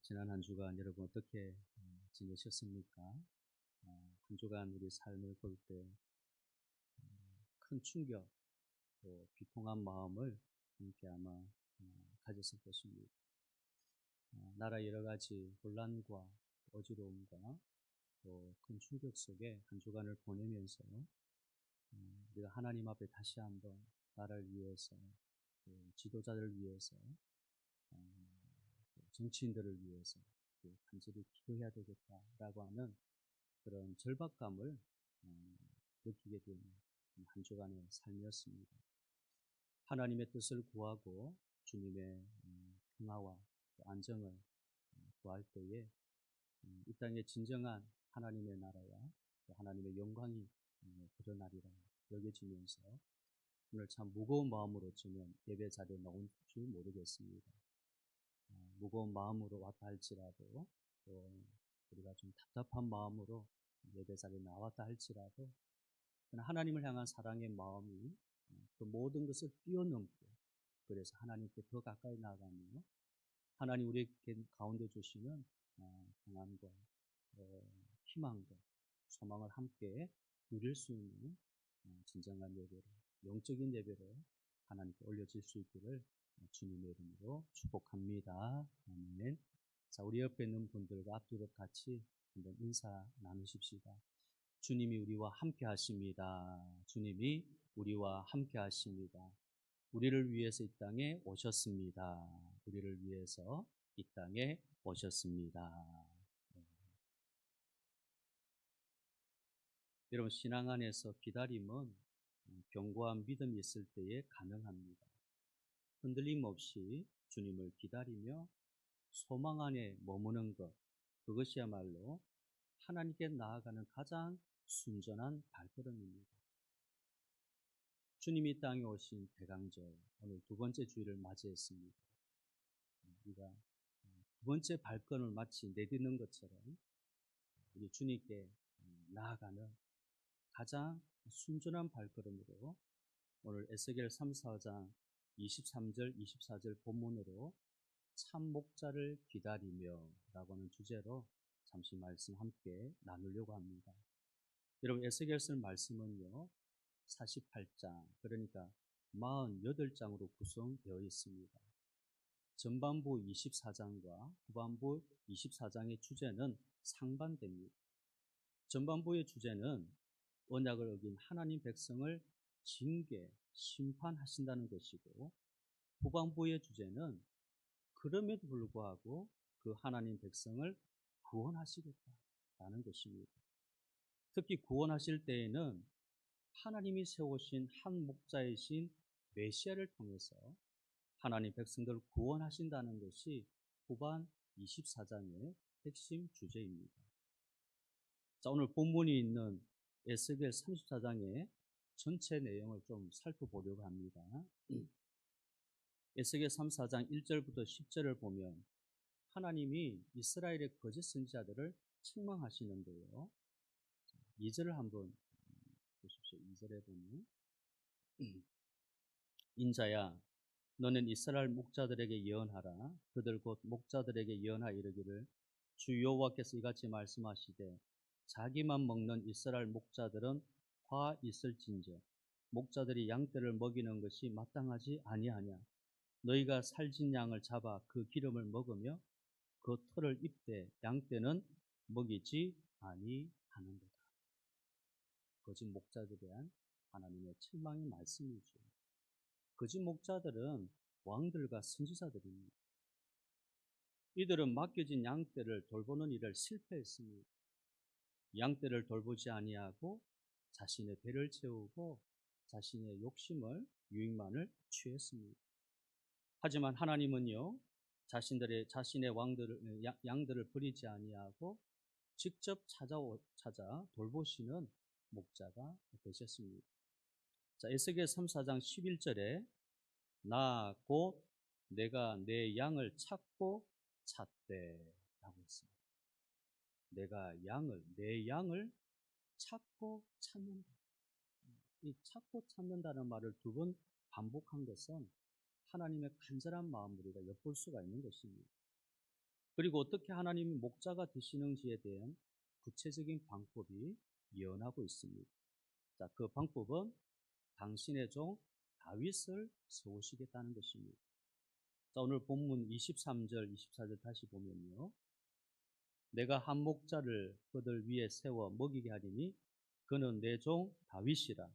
지난 한 주간 여러분 어떻게 지내셨습니까? 한 주간 우리 삶을 볼 때 큰 충격, 또 비통한 마음을 함께 아마 가졌을 것입니다. 나라 여러 가지 혼란과 어지러움과 또 큰 충격 속에 한 주간을 보내면서 우리가 하나님 앞에 다시 한번 나라를 위해서, 또 지도자를 위해서, 또 정치인들을 위해서 간절히 기도해야 되겠다라고 하는 그런 절박감을 어, 느끼게 된 한 주간의 삶이었습니다. 하나님의 뜻을 구하고 주님의 평화와 안정을 구할 때에 이 땅에 진정한 하나님의 나라와 하나님의 영광이 드러나리라 여겨지면서 오늘 참 무거운 마음으로 저는 예배 자리에 나온 줄 모르겠습니다. 무거운 마음으로 왔다 할지라도 또 우리가 좀 답답한 마음으로 예배 자리에 나왔다 할지라도 하나님을 향한 사랑의 마음이 그 모든 것을 뛰어넘고 그래서 하나님께 더 가까이 나아가며 하나님 우리 가운데 주시는 평안과 희망과 소망을 함께 누릴 수 있는 진정한 예배로 영적인 예배로 하나님께 올려질 수 있기를 주님의 이름으로 축복합니다. 아멘. 자, 우리 옆에 있는 분들과 앞뒤로 같이 한번 인사 나누십시다. 주님이 우리와 함께 하십니다. 주님이 우리와 함께 하십니다. 우리를 위해서 이 땅에 오셨습니다. 우리를 위해서 이 땅에 오셨습니다. 여러분, 신앙 안에서 기다림은 견고한 믿음이 있을 때에 가능합니다. 흔들림 없이 주님을 기다리며 소망 안에 머무는 것, 그것이야말로 하나님께 나아가는 가장 순전한 발걸음입니다. 주님이 땅에 오신 대강절, 오늘 두 번째 주일을 맞이했습니다. 우리가 두 번째 발걸음을 마치 내딛는 것처럼 우리 주님께 나아가는 가장 순전한 발걸음으로 오늘 에스겔 3, 4장 23절, 24절 본문으로 참 목자를 기다리며 라고 하는 주제로 잠시 말씀 함께 나누려고 합니다. 여러분, 에스겔 쓴 말씀은요 48장, 그러니까 48장으로 구성되어 있습니다. 전반부 24장과 후반부 24장의 주제는 상반됩니다. 전반부의 주제는 언약을 어긴 하나님 백성을 징계, 심판하신다는 것이고, 후반부의 주제는 그럼에도 불구하고 그 하나님 백성을 구원하시겠다라는 것입니다. 특히 구원하실 때에는 하나님이 세우신 한 목자이신 메시아를 통해서 하나님 백성들을 구원하신다는 것이 후반 24장의 핵심 주제입니다. 자, 오늘 본문이 있는 에스겔 34장의 전체 내용을 좀 살펴보려고 합니다. 에스겔 34장 1절부터 10절을 보면 하나님이 이스라엘의 거짓 선지자들을 책망하시는데요. 2절을 한번 보십시오. 2절에 보면 인자야 너는 이스라엘 목자들에게 예언하라. 그들 곧 목자들에게 예언하 이르기를 주 여호와께서 이같이 말씀하시되 자기만 먹는 이스라엘 목자들은 화 있을진저 목자들이 양떼를 먹이는 것이 마땅하지 아니하냐. 너희가 살진 양을 잡아 그 기름을 먹으며 그 털을 입되 양떼는 먹이지 아니하는도다. 거짓 목자들에 대한 하나님의 책망의 말씀이죠. 거짓 목자들은 왕들과 선지자들입니다. 이들은 맡겨진 양떼를 돌보는 일을 실패했습니다. 양떼를 돌보지 아니하고 자신의 배를 채우고 자신의 욕심을 유익만을 취했습니다. 하지만 하나님은요, 자신의 양들을 버리지 아니하고 직접 찾아 돌보시는 목자가 되셨습니다. 자, 에스겔 3, 4장 11절에 나 곧 내가 내 양을 찾고 찾되 라고 했습니다. 내 양을 찾고 찾는다. 이 찾고 찾는다는 말을 두 번 반복한 것은 하나님의 간절한 마음을 우리가 엿볼 수가 있는 것입니다. 그리고 어떻게 하나님이 목자가 되시는지에 대한 구체적인 방법이 예언하고 있습니다. 자, 그 방법은 당신의 종 다윗을 세우시겠다는 것입니다. 자, 오늘 본문 23절, 24절 다시 보면요. 내가 한 목자를 그들 위에 세워 먹이게 하리니 그는 내 종 다윗이라.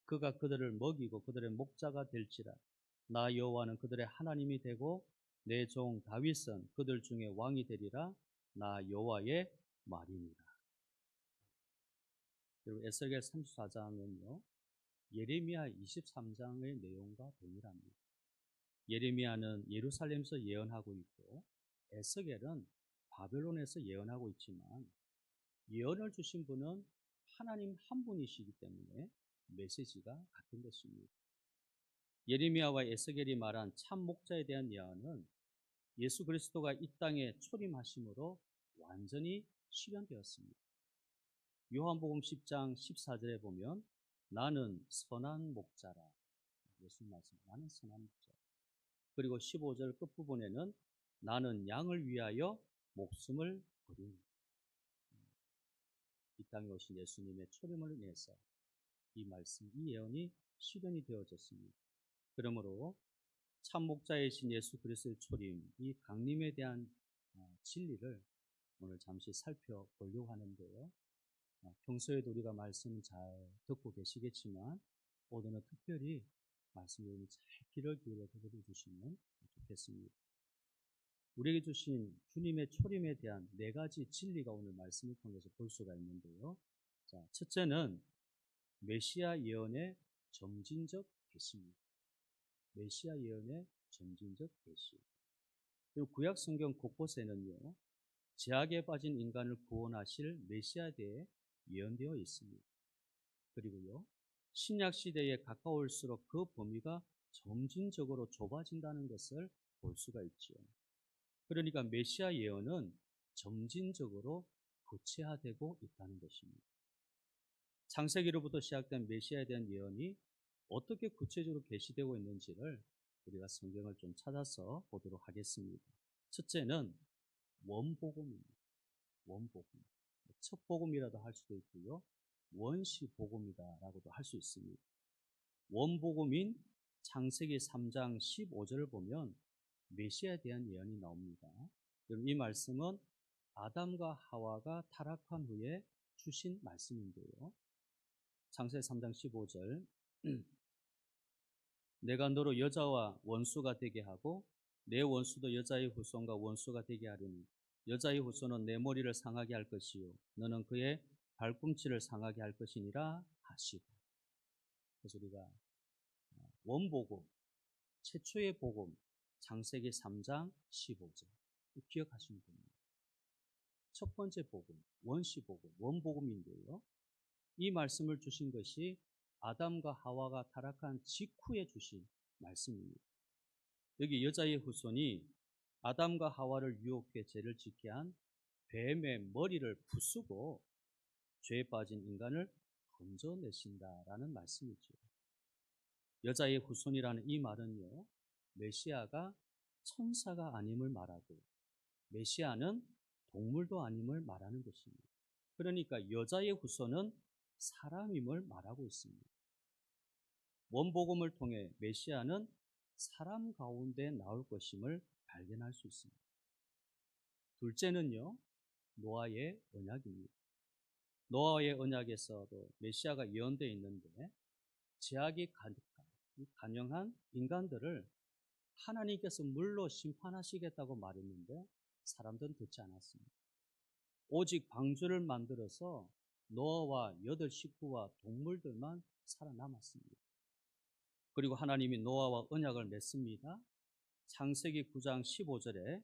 그가 그들을 먹이고 그들의 목자가 될지라. 나 여호와는 그들의 하나님이 되고 내 종 다윗은 그들 중에 왕이 되리라. 나 여호와의 말이니라. 그리고 에스겔 34장은요. 예레미야 23장의 내용과 동일합니다. 예레미야는 예루살렘에서 예언하고 있고 에스겔은 바벨론에서 예언하고 있지만 예언을 주신 분은 하나님 한 분이시기 때문에 메시지가 같은 것입니다. 예레미야와 에스겔이 말한 참 목자에 대한 예언은 예수 그리스도가 이 땅에 초림하심으로 완전히 실현되었습니다. 요한복음 10장 14절에 보면 나는 선한 목자라. 예수님 말씀, 나는 선한 목자. 그리고 15절 끝부분에는 나는 양을 위하여 목숨을 버리니. 이 땅에 오신 예수님의 초림을 인해서 이 말씀, 이 예언이 실현이 되어졌습니다. 그러므로 참 목자이신 예수 그리스도의 초림, 이 강림에 대한 진리를 오늘 잠시 살펴보려고 하는데요. 평소에도 우리가 말씀 잘 듣고 계시겠지만 오늘은 특별히 말씀에 잘 귀를 기울여 들어주시면 좋겠습니다. 우리에게 주신 주님의 초림에 대한 네 가지 진리가 오늘 말씀을 통해서 볼 수가 있는데요. 자, 첫째는 메시아 예언의 점진적 계시입니다. 메시아 예언의 점진적 계시. 그리고 구약 성경 곳곳에는요, 죄악에 빠진 인간을 구원하실 메시아에 대해 예언되어 있습니다. 그리고요, 신약 시대에 가까울수록 그 범위가 점진적으로 좁아진다는 것을 볼 수가 있지요. 그러니까 메시아 예언은 점진적으로 구체화되고 있다는 것입니다. 창세기로부터 시작된 메시아에 대한 예언이 어떻게 구체적으로 계시되고 있는지를 우리가 성경을 좀 찾아서 보도록 하겠습니다. 첫째는 원복음입니다. 원복음. 첫 복음이라도 할 수도 있고요. 원시 복음이다라고도 할 수 있습니다. 원복음인 창세기 3장 15절을 보면 메시아에 대한 예언이 나옵니다. 그럼 이 말씀은 아담과 하와가 타락한 후에 주신 말씀인데요. 창세기 3장 15절 내가 너로 여자와 원수가 되게 하고 내 원수도 여자의 후손과 원수가 되게 하리니 여자의 후손은 내 머리를 상하게 할 것이요 너는 그의 발꿈치를 상하게 할 것이니라 하시고. 그래서 우리가 원복음, 최초의 복음, 창세기 3장 15절 기억하시면 됩니다. 첫 번째 복음, 원시 복음, 원복음인데요. 이 말씀을 주신 것이 아담과 하와가 타락한 직후에 주신 말씀입니다. 여기 여자의 후손이 아담과 하와를 유혹해 죄를 짓게 한 뱀의 머리를 부수고 죄에 빠진 인간을 건져내신다라는 말씀이죠. 여자의 후손이라는 이 말은요, 메시아가 천사가 아님을 말하고 메시아는 동물도 아님을 말하는 것입니다. 그러니까 여자의 후손은 사람임을 말하고 있습니다. 원복음을 통해 메시아는 사람 가운데 나올 것임을 발견할 수 있습니다. 둘째는요, 노아의 언약입니다. 노아의 언약에서도 메시아가 예언되어 있는데 죄악이 간영한 인간들을 하나님께서 물로 심판하시겠다고 말했는데 사람들은 듣지 않았습니다. 오직 방주를 만들어서 노아와 8 식구와 동물들만 살아남았습니다. 그리고 하나님이 노아와 언약을 맺습니다. 창세기 9장 15절에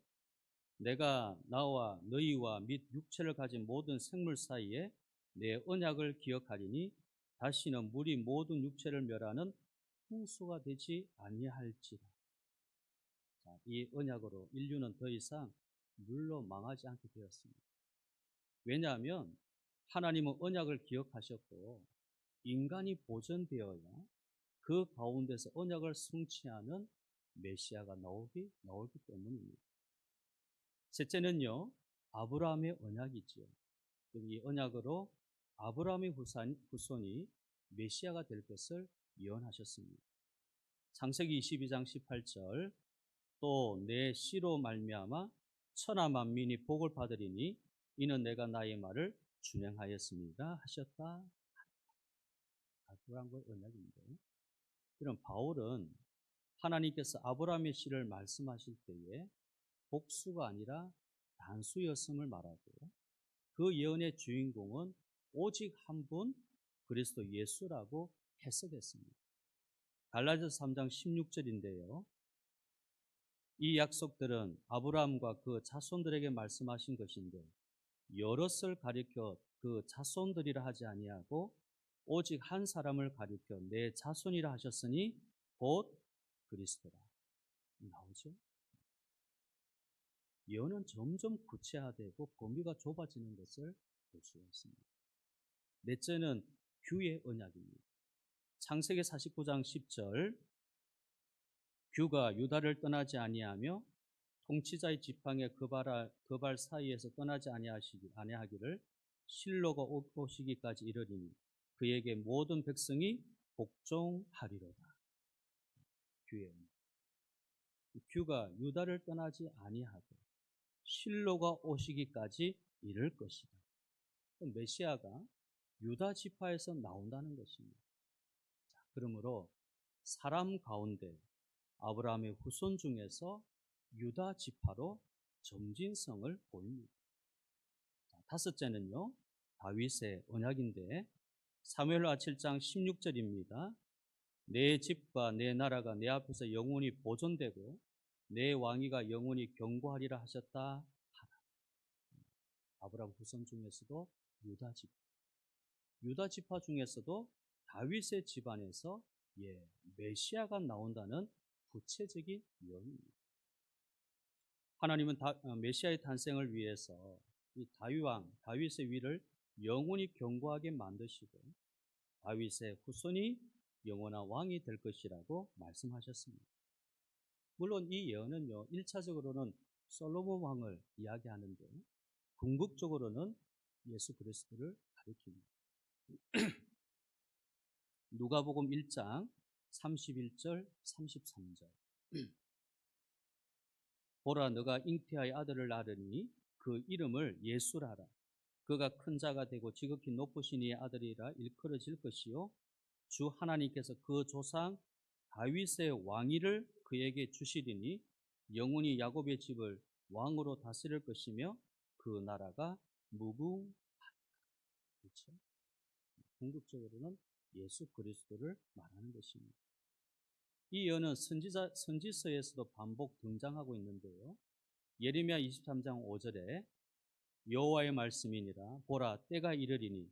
내가 나와 너희와 및 육체를 가진 모든 생물 사이에 내 언약을 기억하리니 다시는 물이 모든 육체를 멸하는 홍수가 되지 아니할지라. 자, 이 언약으로 인류는 더 이상 물로 망하지 않게 되었습니다. 왜냐하면 하나님은 언약을 기억하셨고 인간이 보존되어야 그 가운데서 언약을 성취하는 메시아가 나오기 때문입니다. 셋째는요, 아브라함의 언약이지요. 이 언약으로 아브라함의 후손이 메시아가 될 것을 예언하셨습니다. 창세기 22장 18절, 또 내 씨로 말미암아 천하 만민이 복을 받으리니 이는 내가 나의 말을 준행하였습니다 하셨다. 아브라함의 언약입니다. 그럼 바울은 하나님께서 아브라함의 씨를 말씀하실 때에 복수가 아니라 단수였음을 말하고, 그 예언의 주인공은 오직 한 분 그리스도 예수라고 해석했습니다. 갈라디아서 3장 16절인데요. 이 약속들은 아브라함과 그 자손들에게 말씀하신 것인데 여럿을 가리켜 그 자손들이라 하지 아니하고 오직 한 사람을 가리켜 내 자손이라 하셨으니 곧 그리스도라. 나오죠? 예언은 점점 구체화되고 범위가 좁아지는 것을 볼 수가 있습니다. 넷째는 규의 언약입니다. 창세기 49장 10절, 규가 유다를 떠나지 아니하며 통치자의 지팡이의 그 발 사이에서 떠나지 아니하기를 실로가 오시기까지 이르리니 그에게 모든 백성이 복종하리로다. 규의 언약. 규가 유다를 떠나지 아니하고 실로가 오시기까지 이를 것이다. 메시아가 유다 지파에서 나온다는 것입니다. 그러므로 사람 가운데 아브라함의 후손 중에서 유다 지파로 점진성을 보입니다. 다섯째는요, 다윗의 언약인데 사무엘하 7장 16절입니다. 내 집과 내 나라가 내 앞에서 영원히 보존되고 내 왕위가 영원히 경고하리라 하셨다 하라. 아브라함 후손 중에서도 유다 지파 중에서도 다윗의 집안에서 메시아가 나온다는 구체적인 예언입니다. 하나님은 메시아의 탄생을 위해서 이 다윗의 위를 영원히 견고하게 만드시고 다윗의 후손이 영원한 왕이 될 것이라고 말씀하셨습니다. 물론 이 예언은요, 1차적으로는 솔로몬 왕을 이야기하는데 궁극적으로는 예수 그리스도를 가리킵니다. 누가복음 1장 31절 33절, 보라 너가 잉태하여 아들을 낳으니 그 이름을 예수라 하라. 그가 큰 자가 되고 지극히 높으신 이의 아들이라 일컬어질 것이요 주 하나님께서 그 조상 다윗의 왕위를 그에게 주시리니 영원히 야곱의 집을 왕으로 다스릴 것이며 그 나라가 무궁하리라. 그렇죠? 궁극적으로는 예수 그리스도를 말하는 것입니다. 이 예언은 선지서에서도 반복 등장하고 있는데요. 예레미야 23장 5절에 여호와의 말씀이니라 보라 때가 이르리니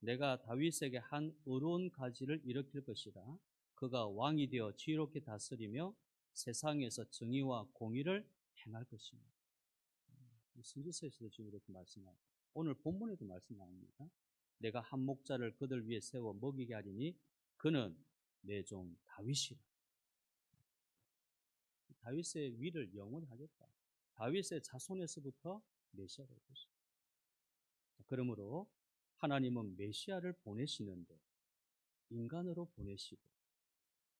내가 다윗에게 한 의로운 가지를 일으킬 것이라. 그가 왕이 되어 지혜롭게 다스리며 세상에서 정의와 공의를 행할 것입니다. 선지서에서도 지금 이렇게 말씀합니다. 오늘 본문에도 말씀 나옵니다. 내가 한 목자를 그들 위에 세워 먹이게 하리니 그는 내 종 다윗이라. 다윗의 위를 영원히 하겠다. 다윗의 자손에서부터 메시아가 될 것이다. 그러므로 하나님은 메시아를 보내시는데 인간으로 보내시고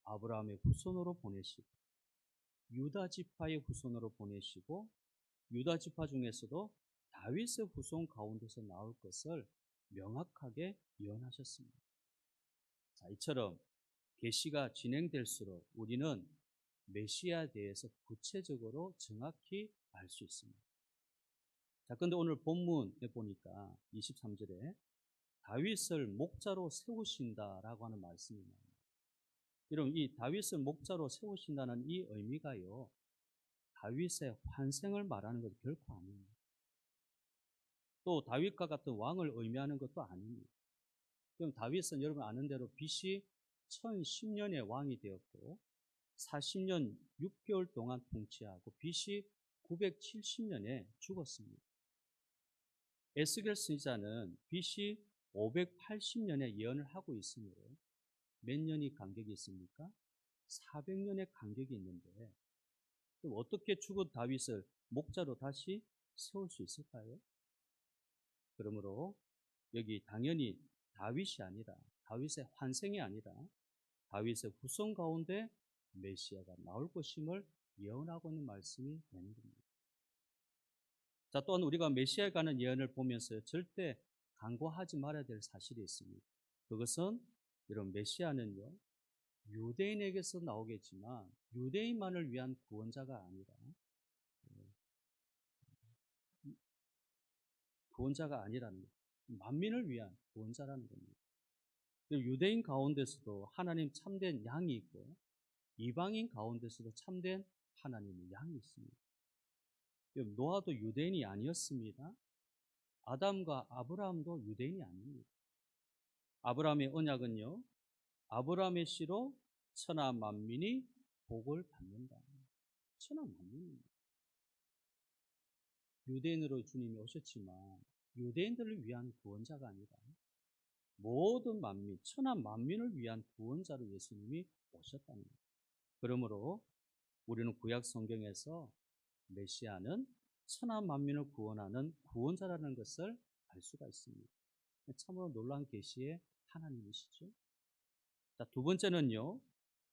아브라함의 후손으로 보내시고 유다 지파의 후손으로 보내시고 유다 지파 중에서도 다윗의 후손 가운데서 나올 것을 명확하게 예언하셨습니다. 자, 이처럼 계시가 진행될수록 우리는 메시아에 대해서 구체적으로 정확히 알 수 있습니다. 자, 근데 오늘 본문에 보니까 23절에 다윗을 목자로 세우신다라고 하는 말씀이 나옵니다. 여러분, 이 다윗을 목자로 세우신다는 이 의미가요, 다윗의 환생을 말하는 것도 결코 아닙니다. 또 다윗과 같은 왕을 의미하는 것도 아닙니다. 그럼 다윗은 여러분 아는 대로 BC 1010년에 왕이 되었고 40년 6개월 동안 통치하고 BC 970년에 죽었습니다. 에스겔 선지자는 BC 580년에 예언을 하고 있으므로 몇 년이 간격이 있습니까? 400년의 간격이 있는데 그럼 어떻게 죽은 다윗을 목자로 다시 세울 수 있을까요? 그러므로 여기 당연히 다윗이 아니라, 다윗의 환생이 아니라 다윗의 후손 가운데 메시아가 나올 것임을 예언하고 있는 말씀이 되는 겁니다. 자, 또한 우리가 메시아에 관한 예언을 보면서 절대 간과하지 말아야 될 사실이 있습니다. 그것은 이런 메시아는요, 유대인에게서 나오겠지만 유대인만을 위한 구원자가 아니라 구원자가 아니라는 거예요. 만민을 위한 구원자라는 겁니다. 유대인 가운데서도 하나님 참된 양이 있고 이방인 가운데서도 참된 하나님의 양이 있습니다. 노아도 유대인이 아니었습니다. 아담과 아브라함도 유대인이 아닙니다. 아브라함의 언약은요, 아브라함의 씨로 천하 만민이 복을 받는다. 천하 만민입니다. 유대인으로 주님이 오셨지만 유대인들을 위한 구원자가 아니라 모든 만민, 천하 만민을 위한 구원자로 예수님이 오셨다는 거예요. 그러므로 우리는 구약 성경에서 메시아는 천하 만민을 구원하는 구원자라는 것을 알 수가 있습니다. 참으로 놀라운 계시의 하나님이시죠. 자, 두 번째는요,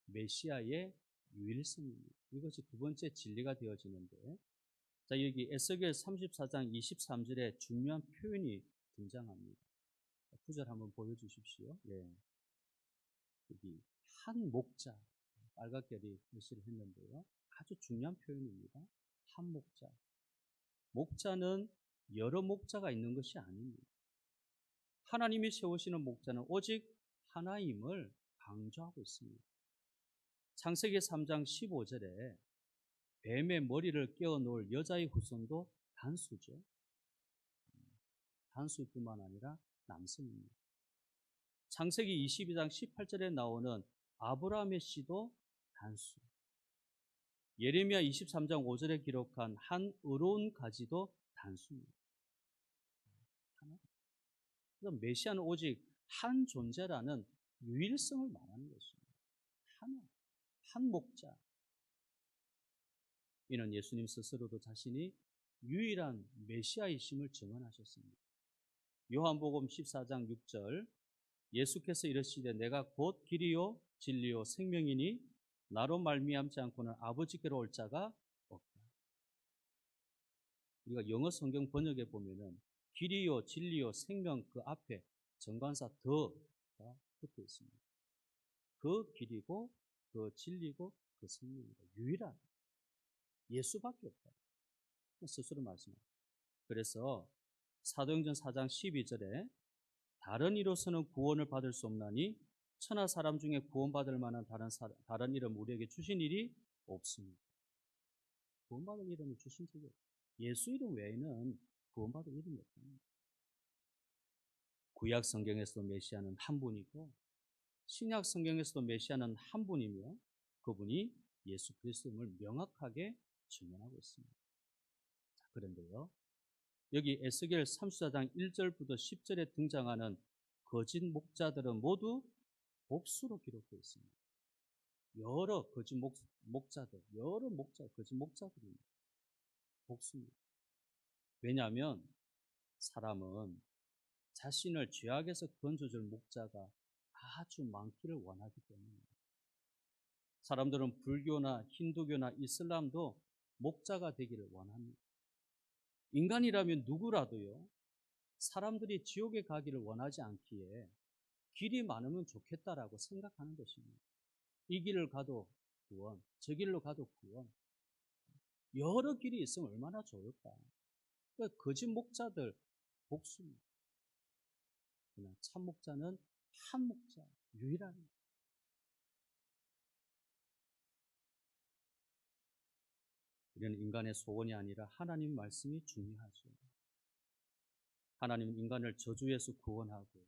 메시아의 유일성입니다. 이것이 두 번째 진리가 되어지는데, 자, 여기 에스겔 34장 23절에 중요한 표현이 등장합니다. 9절 한번 보여주십시오. 예. 여기 한 목자, 빨갛게리 글씨를 했는데요. 아주 중요한 표현입니다. 한 목자. 목자는 여러 목자가 있는 것이 아닙니다. 하나님이 세우시는 목자는 오직 하나임을 강조하고 있습니다. 창세기 3장 15절에 뱀의 머리를 깨어 놓을 여자의 후손도 단수죠. 단수뿐만 아니라 남성입니다. 창세기 22장 18절에 나오는 아브라함의 씨도 단수. 예레미야 23장 5절에 기록한 한 의로운 가지도 단수입니다. 그래서 메시아는 오직 한 존재라는 유일성을 말하는 것입니다. 하나, 한 목자. 이는 예수님 스스로도 자신이 유일한 메시아이심을 증언하셨습니다. 요한복음 14장 6절 예수께서 이르시되 내가 곧 길이요 진리요 생명이니 나로 말미암지 않고는 아버지께로 올 자가 없다. 우리가 영어 성경 번역에 보면은 길이요 진리요 생명 그 앞에 정관사 더가 붙어 있습니다. 그 길이고 그 진리고 그 생명이다. 유일한 예수밖에 없다. 스스로 말씀합니다. 그래서 사도행전 4장 12절에 다른 이로서는 구원을 받을 수 없나니 천하 사람 중에 구원받을 만한 다른 이름 우리에게 주신 일이 없습니다. 구원받을 이름을 주신 적이 없습니다. 예수 이름 외에는 구원받을 이름이 없습니다. 구약 성경에서도 메시아는 한 분이고 신약 성경에서도 메시아는 한 분이며 그분이 예수 그리스도임을 명확하게 증언하고 있습니다. 자, 그런데요. 여기 에스겔 34장 1절부터 10절에 등장하는 거짓 목자들은 모두 복수로 기록되어 있습니다. 여러 거짓 목자들, 여러 거짓 목자들입니다. 복수입니다. 왜냐하면 사람은 자신을 죄악에서 건져줄 목자가 아주 많기를 원하기 때문입니다. 사람들은 불교나 힌두교나 이슬람도 목자가 되기를 원합니다. 인간이라면 누구라도요, 사람들이 지옥에 가기를 원하지 않기에 길이 많으면 좋겠다라고 생각하는 것입니다. 이 길을 가도 구원, 저 길로 가도 구원. 여러 길이 있으면 얼마나 좋을까. 그러니까 거짓 목자들 복수입니다. 그러나 참 목자는 한 목자, 유일한. 우리는 인간의 소원이 아니라 하나님 말씀이 중요하죠. 하나님은 인간을 저주에서 구원하고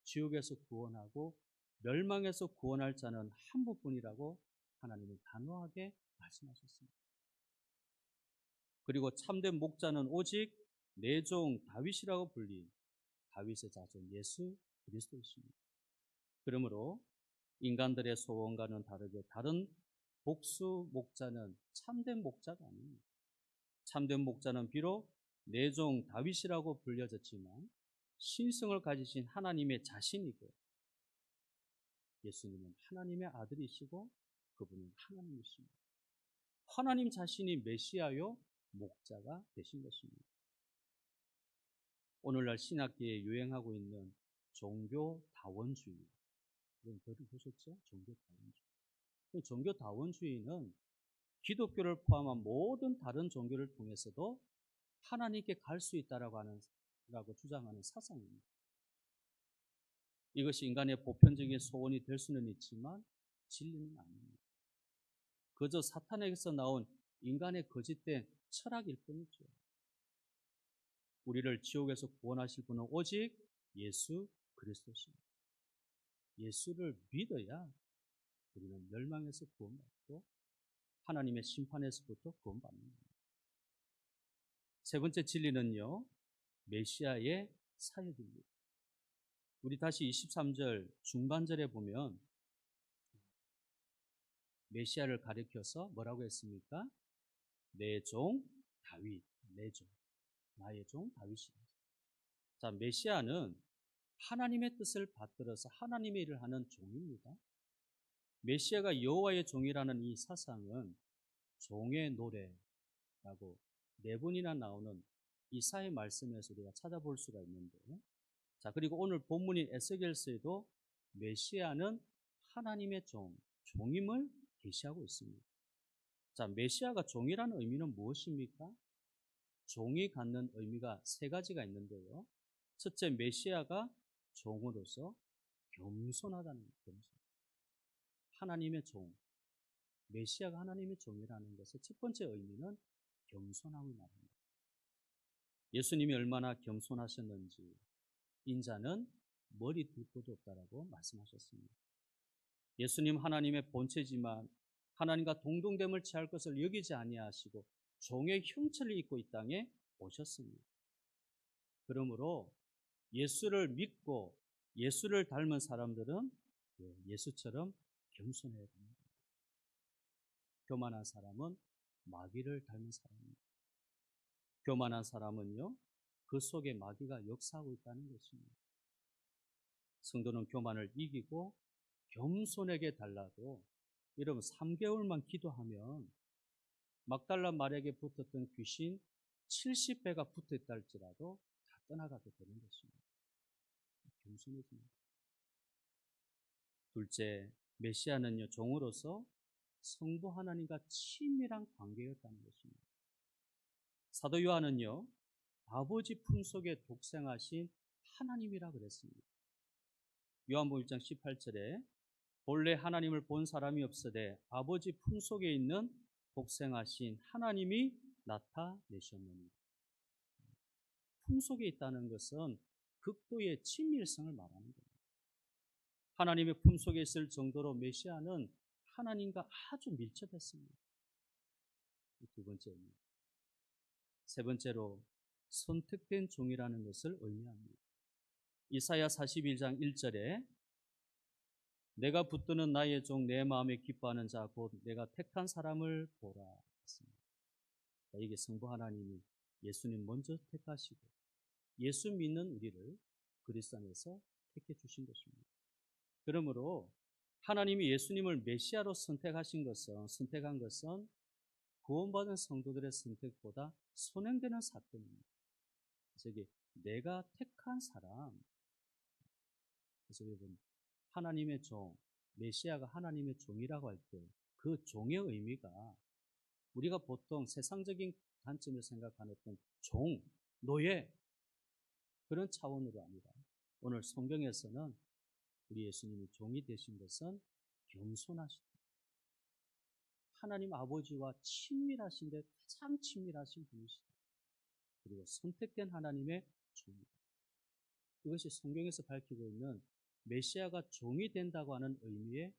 지옥에서 구원하고 멸망에서 구원할 자는 한 분뿐이라고 하나님은 단호하게 말씀하셨습니다. 그리고 참된 목자는 오직 내 종 다윗이라고 불린 다윗의 자손 예수 그리스도이십니다. 그러므로 인간들의 소원과는 다르게 다른 복수 목자는 참된 목자가 아닙니다. 참된 목자는 비록 내 종 다윗이라고 불려졌지만 신성을 가지신 하나님의 자신이고 예수님은 하나님의 아들이시고 그분은 하나님이십니다. 하나님 자신이 메시아요 목자가 되신 것입니다. 오늘날 신학계에 유행하고 있는 종교다원주의, 이런 들어보셨죠? 종교다원주의. 종교다원주의는 기독교를 포함한 모든 다른 종교를 통해서도 하나님께 갈 수 있다라고 주장하는 사상입니다. 이것이 인간의 보편적인 소원이 될 수는 있지만 진리는 아닙니다. 그저 사탄에게서 나온 인간의 거짓된 철학일 뿐이죠. 우리를 지옥에서 구원하실 분은 오직 예수 그리스도십니다. 예수를 믿어야 우리는 멸망에서 구원받고 하나님의 심판에서부터 구원받습니다. 세 번째 진리는요, 메시아의 사역입니다. 우리 다시 23절 중반절에 보면 메시아를 가리켜서 뭐라고 했습니까? 내 종 다윗, 내 종, 나의 종 다윗이다. 자, 메시아는 하나님의 뜻을 받들어서 하나님의 일을 하는 종입니다. 메시아가 여호와의 종이라는 이 사상은 종의 노래라고 네 번이나 나오는 이사의 말씀에서 우리가 찾아볼 수가 있는데, 자, 그리고 오늘 본문인 에스겔서에도 메시아는 하나님의 종임을 계시하고 있습니다. 자, 메시아가 종이라는 의미는 무엇입니까? 종이 갖는 의미가 세 가지가 있는데요. 첫째, 메시아가 종으로서 겸손하다는 겸손. 하나님의 종, 메시아가 하나님의 종이라는 것의 첫 번째 의미는 겸손함을 말합니다. 예수님이 얼마나 겸손하셨는지 인자는 머리 둘 곳도 없다라고 말씀하셨습니다. 예수님 하나님의 본체지만 하나님과 동등됨을 취할 것을 여기지 아니하시고 종의 형체를 입고 이 땅에 오셨습니다. 그러므로 예수를 믿고 예수를 닮은 사람들은 예수처럼 겸손해야 됩니다. 교만한 사람은 마귀를 닮은 사람입니다. 교만한 사람은요, 그 속에 마귀가 역사하고 있다는 것입니다. 성도는 교만을 이기고 겸손하게 달라도 여러분 3개월만 기도하면 막달라 마리아에게 붙었던 귀신 70배가 붙어있다 할지라도 다 떠나가게 되는 것입니다. 겸손해집니다. 둘째, 메시아는요, 종으로서 성부 하나님과 친밀한 관계였다는 것입니다. 사도 요한은요, 아버지 품속에 독생하신 하나님이라 그랬습니다. 요한복음 1장 18절에 본래 하나님을 본 사람이 없으되 아버지 품속에 있는 독생하신 하나님이 나타내셨느니. 품속에 있다는 것은 극도의 친밀성을 말하는 겁니다. 하나님의 품속에 있을 정도로 메시아는 하나님과 아주 밀접했습니다. 두 번째입니다. 세 번째로 선택된 종이라는 것을 의미합니다. 이사야 41장 1절에 내가 붙드는 나의 종 내 마음에 기뻐하는 자 곧 내가 택한 사람을 보라 했습니다. 이게 성부 하나님이 예수님 먼저 택하시고 예수 믿는 우리를 그리스도 안에서 택해 주신 것입니다. 그러므로 하나님이 예수님을 메시아로 선택한 것은 구원받은 성도들의 선택보다 선행되는 사건입니다. 그래서 이게 내가 택한 사람, 그래서 여러분 하나님의 종, 메시아가 하나님의 종이라고 할 때 그 종의 의미가 우리가 보통 세상적인 관점에서 생각하는 어떤 종, 노예 그런 차원으로 아니라 오늘 성경에서는 우리 예수님이 종이 되신 것은 겸손하시다. 하나님 아버지와 친밀하신데 가장 친밀하신 분이시다. 그리고 선택된 하나님의 종이다. 이것이 성경에서 밝히고 있는 메시아가 종이 된다고 하는 의미의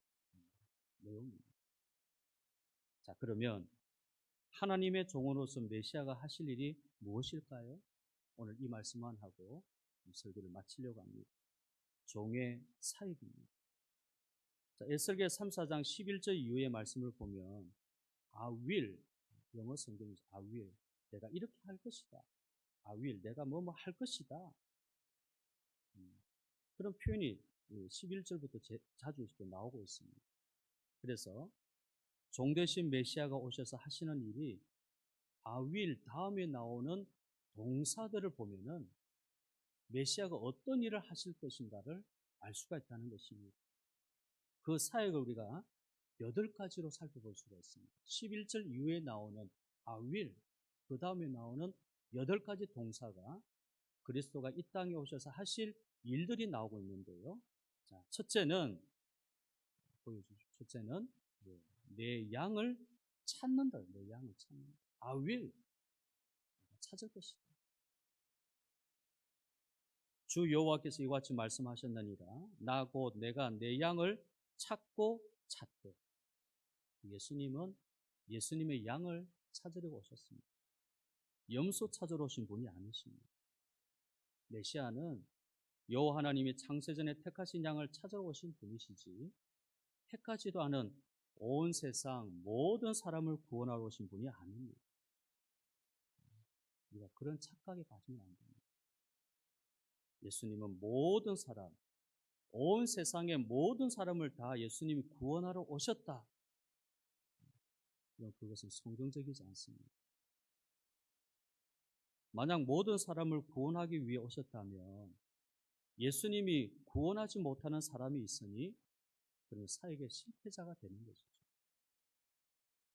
내용입니다. 자, 그러면 하나님의 종으로서 메시아가 하실 일이 무엇일까요? 오늘 이 말씀만 하고 설교를 마치려고 합니다. 종의 사역입니다. 자, 에스겔 3, 4장 11절 이후의 말씀을 보면 I will, 영어 성경에서 I will, 내가 이렇게 할 것이다. will, 내가 뭐뭐 할 것이다. 그런 표현이 11절부터 자주 이렇게 나오고 있습니다. 그래서 종 되신 메시아가 오셔서 하시는 일이 will 다음에 나오는 동사들을 보면은 메시아가 어떤 일을 하실 것인가를 알 수가 있다는 것입니다. 그 사역을 우리가 8가지로 살펴볼 수가 있습니다. 11절 이후에 나오는 will, 그 다음에 나오는 8가지 동사가 그리스도가 이 땅에 오셔서 하실 일들이 나오고 있는데요. 자, 첫째는 보여주십시오. 첫째는 내 양을 찾는다. 내 양을 찾는다. will 찾을 것이다. 주 여호와께서 이와 같이 말씀하셨느니라. 나 곧 내가 내 양을 찾고 찾되. 예수님은 예수님의 양을 찾으려고 오셨습니다. 염소 찾으러 오신 분이 아니십니다. 메시아는 여호와 하나님이 창세전에 택하신 양을 찾으러 오신 분이시지 택하지도 않은 온 세상 모든 사람을 구원하러 오신 분이 아닙니다. 우리가 그런 착각에 빠지면 안 됩니다. 예수님은 모든 사람, 온 세상의 모든 사람을 다 예수님이 구원하러 오셨다. 그것은 성경적이지 않습니다. 만약 모든 사람을 구원하기 위해 오셨다면 예수님이 구원하지 못하는 사람이 있으니 그러면 사역의 실패자가 되는 것이죠.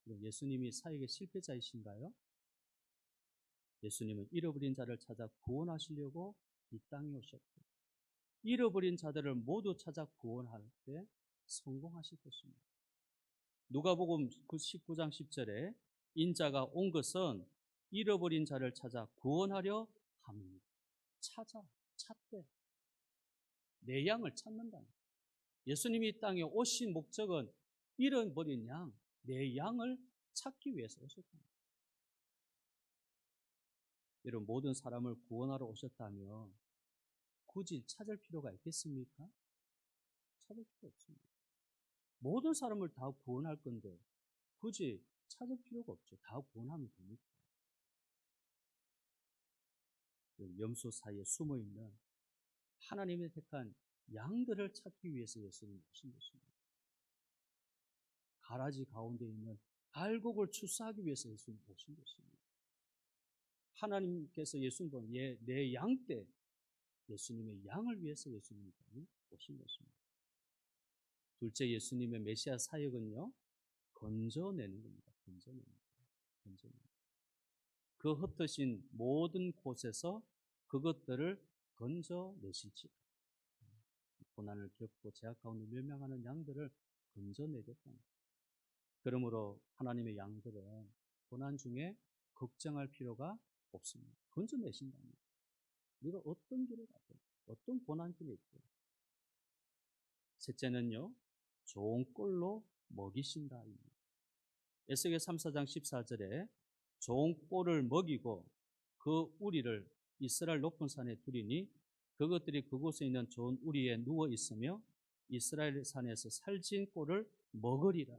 그럼 예수님이 사역의 실패자이신가요? 예수님은 잃어버린 자를 찾아 구원하시려고 이 땅에 오셨고 잃어버린 자들을 모두 찾아 구원할 때 성공하실 것입니다. 누가복음 19장 10절에 인자가 온 것은 잃어버린 자를 찾아 구원하려 함입니다. 찾대. 내 양을 찾는다. 예수님이 이 땅에 오신 목적은 잃어버린 양, 내 양을 찾기 위해서 오셨다. 여러분, 모든 사람을 구원하러 오셨다면 굳이 찾을 필요가 있겠습니까? 찾을 필요 없습니다. 모든 사람을 다 구원할 건데 굳이 찾을 필요가 없죠. 다 구원하면 됩니까? 염소 사이에 숨어있는 하나님의 택한 양들을 찾기 위해서 예수님이 오신 것입니다. 가라지 가운데 있는 알곡을 추수하기 위해서 예수님이 오신 것입니다. 하나님께서 예수님 보면 내 양 때 예수님의 양을 위해서 예수님이 오신 것입니다. 둘째, 예수님의 메시아 사역은요, 건져내는 겁니다. 건져내는 겁니다. 그 흩어진 모든 곳에서 그것들을 건져내실지라. 고난을 겪고 제약 가운데 멸망하는 양들을 건져내겠다. 그러므로 하나님의 양들은 고난 중에 걱정할 필요가 없습니다. 건져내신답니다. 우리가 어떤 길을 가든 어떤 고난길에 있든. 셋째는요, 좋은 꼴로 먹이신다. 에스겔 3, 4장 14절에 좋은 꼴을 먹이고 그 우리를 이스라엘 높은 산에 두리니 그것들이 그곳에 있는 좋은 우리에 누워 있으며 이스라엘 산에서 살찐 꼴을 먹으리라.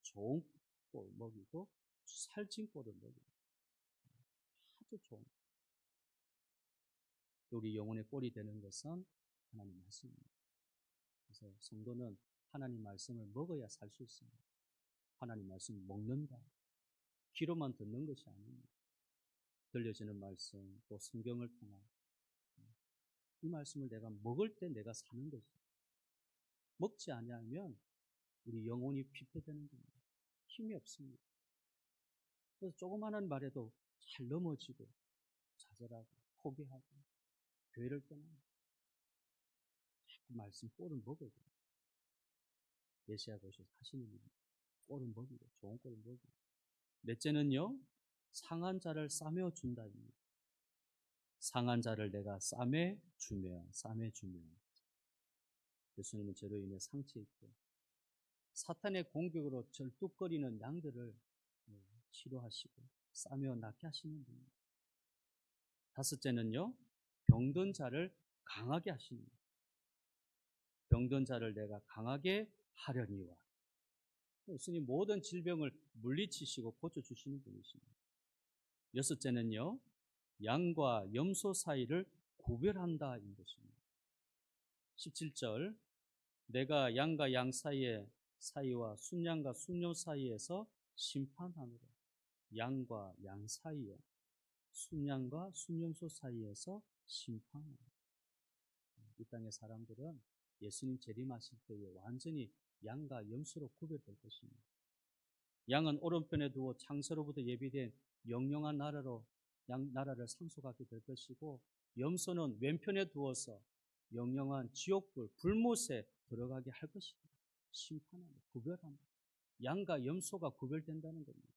좋은 꼴 먹이고 살찐 꼴을 먹이고 아주 좋은. 우리 영혼의 꼴이 되는 것은 하나님 말씀입니다. 그래서 성도는 하나님 말씀을 먹어야 살 수 있습니다. 하나님 말씀을 먹는다. 귀로만 듣는 것이 아닙니다. 들려지는 말씀, 또 성경을 통한 이 말씀을 내가 먹을 때 내가 사는 것이죠. 먹지 아니하면 우리 영혼이 피폐되는 겁니다. 힘이 없습니다. 그래서 조그마한 말에도 잘 넘어지고 좌절하고 포기하고 교회를 떠나고 자꾸 말씀 꼴을 먹어야 돼요. 메시아가 오셔서 하시는 일입니다. 꼴을 먹이고 좋은 꼴을 먹이고. 넷째는요, 상한 자를 싸매 준다입니다. 상한 자를 내가 싸매 주며 예수님은 저로 인해 상처 입고 사탄의 공격으로 절뚝거리는 양들을 치료하시고 싸매어 낫게 하시는 분입니다. 다섯째는요, 병든 자를 강하게 하십니다. 병든 자를 내가 강하게 하려니와. 예수님 모든 질병을 물리치시고 고쳐주시는 분이십니다. 여섯째는요, 양과 염소 사이를 구별한다 이 것입니다. 17절 내가 양과 양 사이와 순양과 순요 사이에서 심판하노라. 양과 양 사이에 순양과 순염소 사이에서 심판하노라. 이 땅의 사람들은 예수님 재림하실 때에 완전히 양과 염소로 구별될 것입니다. 양은 오른편에 두어 창세로부터 예비된 영영한 나라를 상속하게 될 것이고, 염소는 왼편에 두어서 영영한 지옥불 불못에 들어가게 할 것이다. 심판하는 구별합니다. 양과 염소가 구별된다는 겁니다.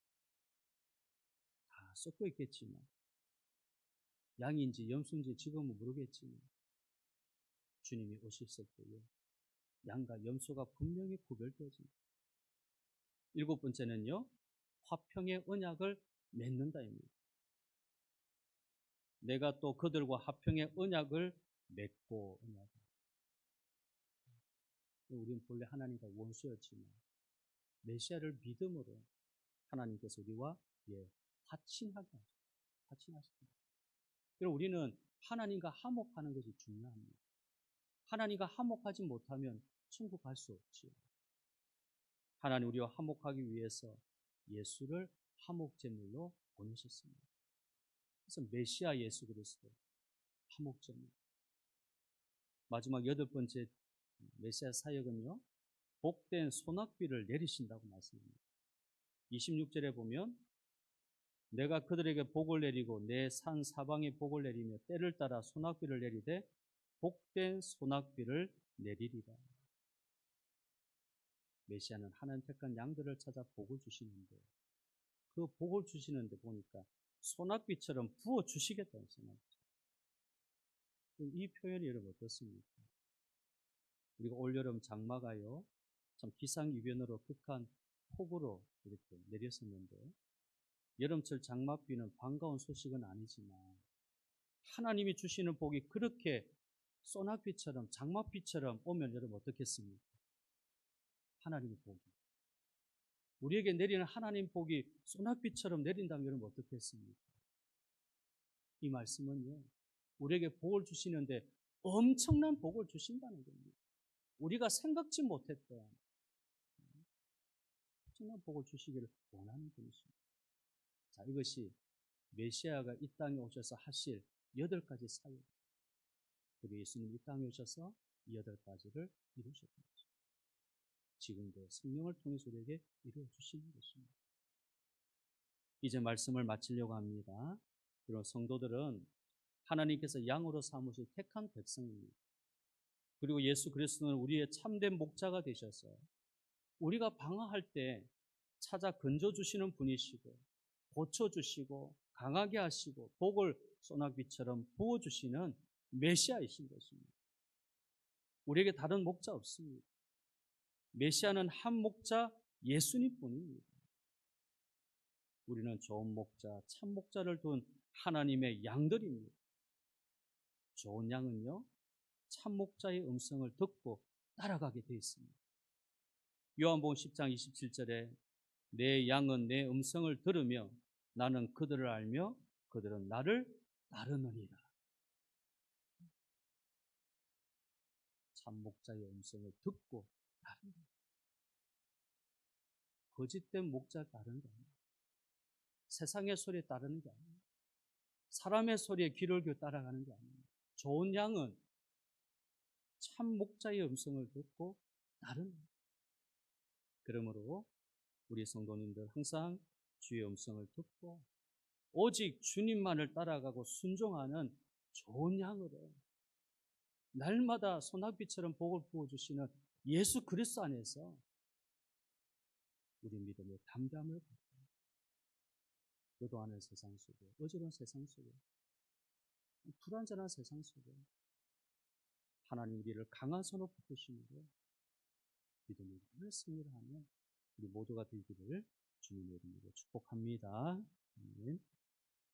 다 섞여 있겠지만 양인지 염소인지 지금은 모르겠지만 주님이 오셨을 때에 양과 염소가 분명히 구별되어집니다. 7번째는요, 화평의 언약을 맺는다입니다. 내가 또 그들과 화평의 언약을 맺고 우리는 본래 하나님과 원수였지만 메시아를 믿음으로 하나님께서 우리와 화친하십니다. 그리고 우리는 하나님과 화목하는 것이 중요합니다. 하나님과 화목하지 못하면 천국 갈 수 없지요. 하나님 우리와 화목하기 위해서 예수를 화목제물로 보내셨습니다. 그래서 메시아 예수 그리스도 화목제물. 마지막 8번째 메시아 사역은요, 복된 소낙비를 내리신다고 말씀합니다. 26절에 보면 내가 그들에게 복을 내리고 내 산 사방에 복을 내리며 때를 따라 소낙비를 내리되 복된 소낙비를 내리리라. 메시아는 하나님 택한 양들을 찾아 복을 주시는데, 그 복을 주시는데 보니까 소낙비처럼 부어 주시겠다는 소낙비. 이 표현이 여러분 어떻습니까? 우리가 올여름 장마가요, 참 기상이변으로 극한 폭우로 이렇게 내렸었는데, 여름철 장맛비는 반가운 소식은 아니지만 하나님이 주시는 복이 그렇게 소낙비처럼 장맛비처럼 오면 여러분 어떻겠습니까? 하나님의 복이 우리에게 내리는 하나님 복이 소낙비처럼 내린다면 여러분 어떻겠습니까? 이 말씀은요, 우리에게 복을 주시는데 엄청난 복을 주신다는 겁니다. 우리가 생각지 못했던 엄청난 복을 주시기를 원하는 분이십니다. 자, 이것이 메시아가 이 땅에 오셔서 하실 8가지 사역. 우리 예수님 이 땅에 오셔서 이 8가지를 이루셨습니다. 지금도 성령을 통해서 우리에게 이루어 주시는 것입니다. 이제 말씀을 마치려고 합니다. 그리고 성도들은 하나님께서 양으로 삼으신 택한 백성입니다. 그리고 예수 그리스도는 우리의 참된 목자가 되셔서 우리가 방황할 때 찾아 건져주시는 분이시고 고쳐주시고 강하게 하시고 복을 소낙비처럼 부어주시는 메시아이신 것입니다. 우리에게 다른 목자 없습니다. 메시아는 한 목자 예수님 뿐입니다. 우리는 좋은 목자, 참 목자를 둔 하나님의 양들입니다. 좋은 양은요, 참 목자의 음성을 듣고 따라가게 되어 있습니다. 요한복음 10장 27절에 내 양은 내 음성을 들으며 나는 그들을 알며 그들은 나를 따르느니라. 참 목자의 음성을 듣고 따른다. 거짓된 목자 따르는 게 아닙니다. 세상의 소리에 따르는 게 아닙니다. 사람의 소리에 귀를 기울여 따라가는 게 아닙니다. 좋은 양은 참 목자의 음성을 듣고 따른다. 그러므로 우리 성도님들 항상 주의 음성을 듣고 오직 주님만을 따라가고 순종하는 좋은 양으로 날마다 소낙비처럼 복을 부어주시는 예수 그리스도 안에서 우리 믿음의 담대함을 갖고 요동하는 세상 속에, 어지러운 세상 속에, 불완전한 세상 속에 하나님 우리를 강한 손으로 붙드심으로 믿음의 승리를 하면 우리 모두가 되기를 주님의 이름으로 축복합니다. 아멘.